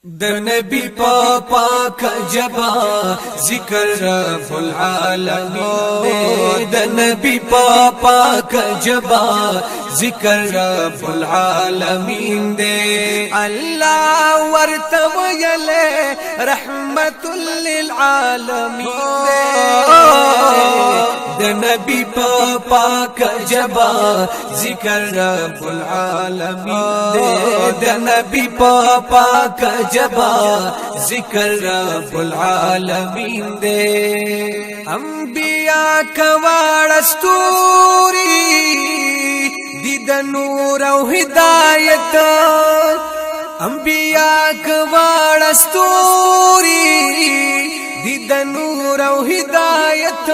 د نبی پاک جبا ذکر رب العالمین د نبی پاک جبا ذکر رب العالمین دے اللہ ورته ویلے رحمت للعالمین دے د نبی پاک جبا ذکر رب العالمین دے د نبی پاک جبا ذکر رب العالمین دے انبیاء کوارستوری دید نور او ہدایت انبیاء کوارستوری دید نور او ہدایت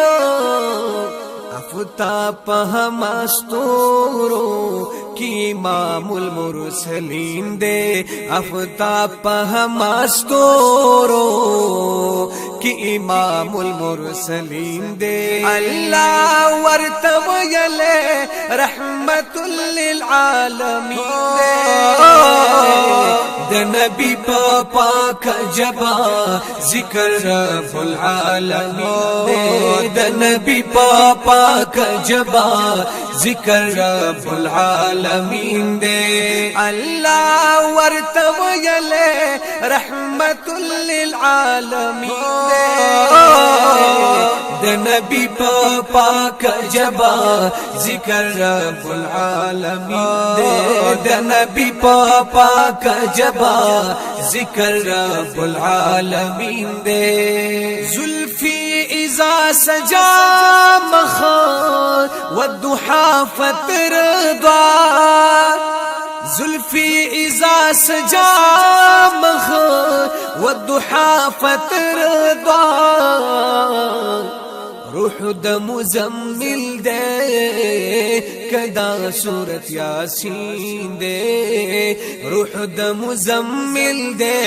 افتاب ہمستورو کی امام المرسلین دے افتاب ہمستورو کی امام المرسلین دے اللہ ورتویلے رحمت للعالمین دے د نبی پاک جبا ذکر رب العالمین دے د نبی پاک جبا ذکر رب العالمین دے اللہ ورتویلے رحمت للعالمین دے د نبی پاک جبا ذکر رب العالمین دے د نبی پاک جبا ذکر رب العالمین دے زلفی اذا سجا مخان والضحى فترضى زلفي إذا سجا مخان والضحى فترضى روح د مزمل دے کدا سورت یاسین دے روح د مزمل دے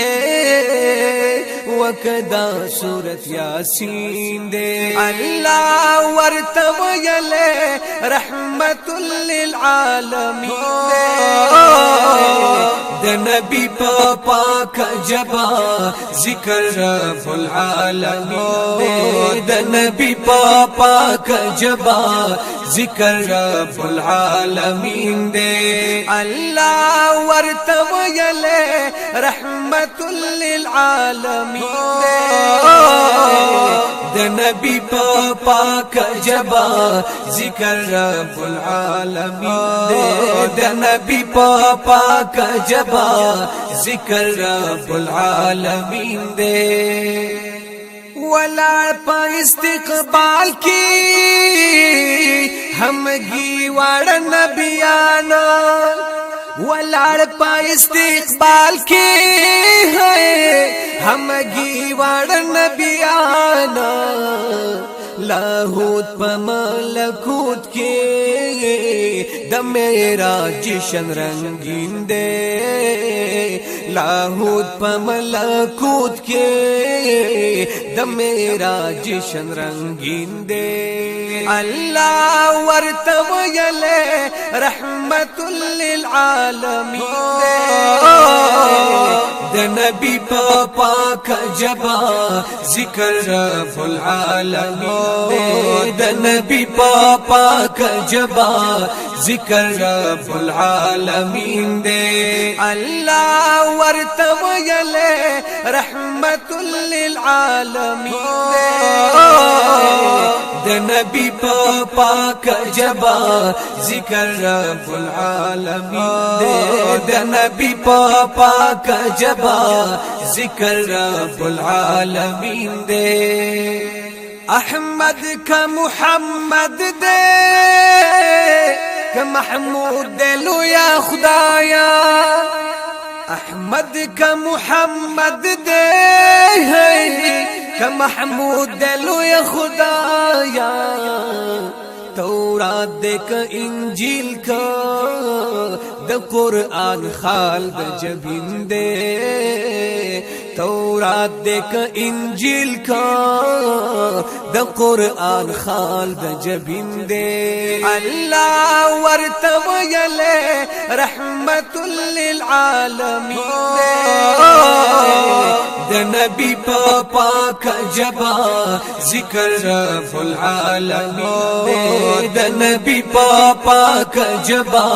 وکدا سورت یاسین دے اللہ ورتویلے رحمت للعالمین دے د نبی پاک جبا ذکر رب العالمین دے د نبی پاک جبا ذکر رب العالمین دے اللہ ورتویلے رحمت للعالمین دے د نبی پاک جبا ذکر رب العالمین دے د نبی پاک جبا ذکر رب العالمین دے ولا پا استقبال کی ہم گیوار نبیانا ولا پا استقبال کی ہے ہم گیوار نبیانا لاہوت پا ملکوت کے د میرا جشن رنگین دے لاہوت پا ملکوت کے د میرا جشن رنگین دے اللہ ورتویلے رحمت للعالمین دے د نبی پاک جبا ذکر رب العالمین دے د نبی پاک جبا ذکر رب العالمین دے اللہ ورتویلے رحمت للعالمین دے د نبی پاک جبا ذکر رب العالمین دے د نبی پاک جبا ذکر رب العالمین دے احمد کا محمد دے کہ محمود دے لو یا خدایا احمد کا محمد دے کہ محمود دے لو یا خدایا تورات دے کا انجیل کا د قرآن خال د جبین دے تورات دے کا انجیل کا د قرآن خال د جبین دے اللہ ورتویلے رحمت للعالمین دے نبی پا پاک جبا ذکر رب العالمین دے د نبی پا پاک جبا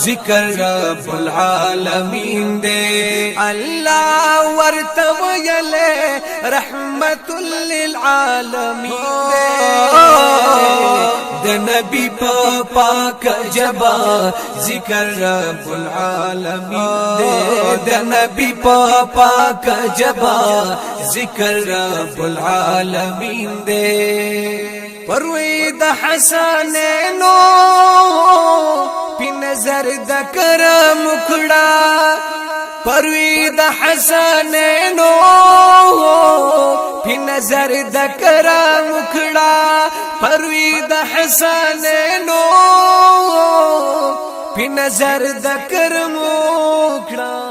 ذکر رب العالمین دے اللہ ورتویلے رحمت للعالمین دے د نبی پا پاک جبا ذکر رب العالمین دے د نبی پا پاک جبا ذکر رب العالمین دے پروی د حسنینو پی نظر د کرم کڑا پروی د حسنینو پی نظر د کرم کڑا پروی د حسنینو پی نظر د کرم کڑا